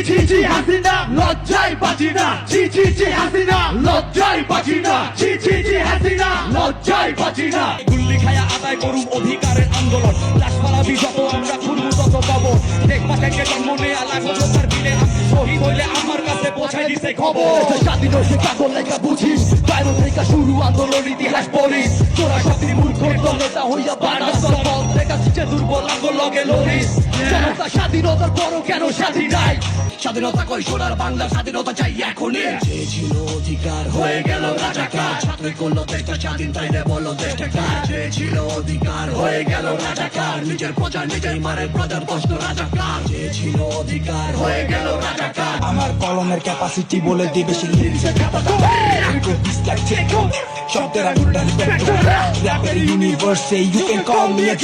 ছি ছি হাসিনা লজ্জায় বাঁচি না ছি ছি ছি হাসিনা লজ্জায় বাঁচি না ছি ছি ছি হাসিনা লজ্জায় বাঁচি না গুল্লি খায়া আদায় করুম অধিকারের আন্দোলন লাশমালাবি যত আমরা খুলবো তত পাবো দেখ পাশাকে জন্ম নেয়া লাগো লোকার দিলে শহীদ হইলে আমার কাছে পৌঁছাই দিছে খবর স্বাধীন সে কাগজ লেখা বুঝিস বাইরে থেকে শুরু আন্দোলন ইতিহাস পড়িস তোরা সত্যি মূর্খ নেতা হইয়া বানাস দল দেখা শিখে দুর্বল আঙ্গল লগে লড়িস জনতা স্বাধীনতার পরও কেন স্বাধীন নাই স্বাধীনতা কই সোনার বাংলা স্বাধীনতা চাই এখনই যে ছিল অধিকার হয়ে গেল রাজাকার ছাত্রই করলো দেশটা স্বাধীন তাই রে বলো দেশটা কার যে ছিল অধিকার হয়ে গেল রাজাকার নিজের প্রজা নিজেই মারে প্রজার কষ্ট রাজাকার যে ছিল অধিকার হয়ে গেল রাজাকার আমার কলমের ক্যাপাসিটি বলে দিবে সেই লিরিক্সের শব্দের আগুনটার র্যাপের ইউনিভার্সে you can call me a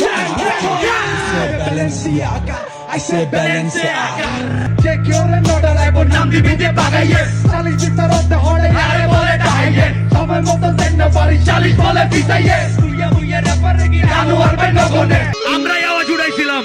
Balenciaga I say Balenciaga যে কেউ রে নডার আইবো নাম দিবি যে বাগাইয়ে 40 ভিতরতে হলে আরে বলে ডাইয়ে সময় মতো দেন না পারি 40 বলে পিছাইয়ে তুইয়া বুইয়া র্যাপার রে গিয়ে আনোয়ার ভাই নগনে আমরাই আওয়াজ উড়াইছিলাম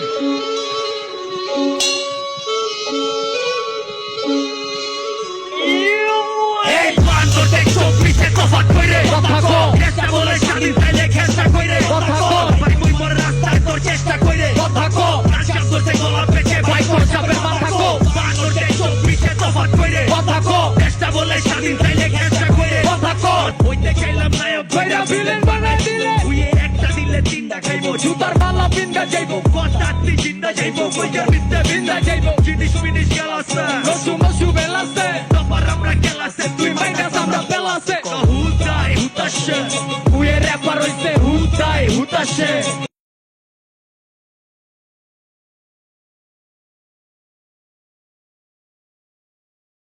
এই বান্দর দেখছো পিছে তফাৎ কইরে কথা কো চেষ্টা বলে স্বাধীন চাইলে খেলটা কইরে কথা কো ভাই মুই মোর রাস্তায় তোর চেষ্টা কইরে কথা কো রাজকাম করতে গলা পেটে ভাই তোর চাপের মাথা কো বান্দর দেখছো পিছে তফাৎ কইরে কথা কো চেষ্টা বলে স্বাধীন চাইলে খেলটা কইরে কথা কো হইতে চাইলাম নায়ক ভাইরা ভিলেন বানাই দিলে তুই একটা দিলে তিনটা খাইবো জুতার মালা পিনগা যাইবো কথাটি জিন্দা যাইবো কইয়া বিদ্যা বিন্দা যাইবো জিনিস মিনিস গেলাছে রসু মসু বেলাছে তোমার আমরা গেলাছে তুই মাইনাস আমরা বেলাছে হুতাই হুতাশে উয়ে র্যাপার হইছে হুতাই হুতাশে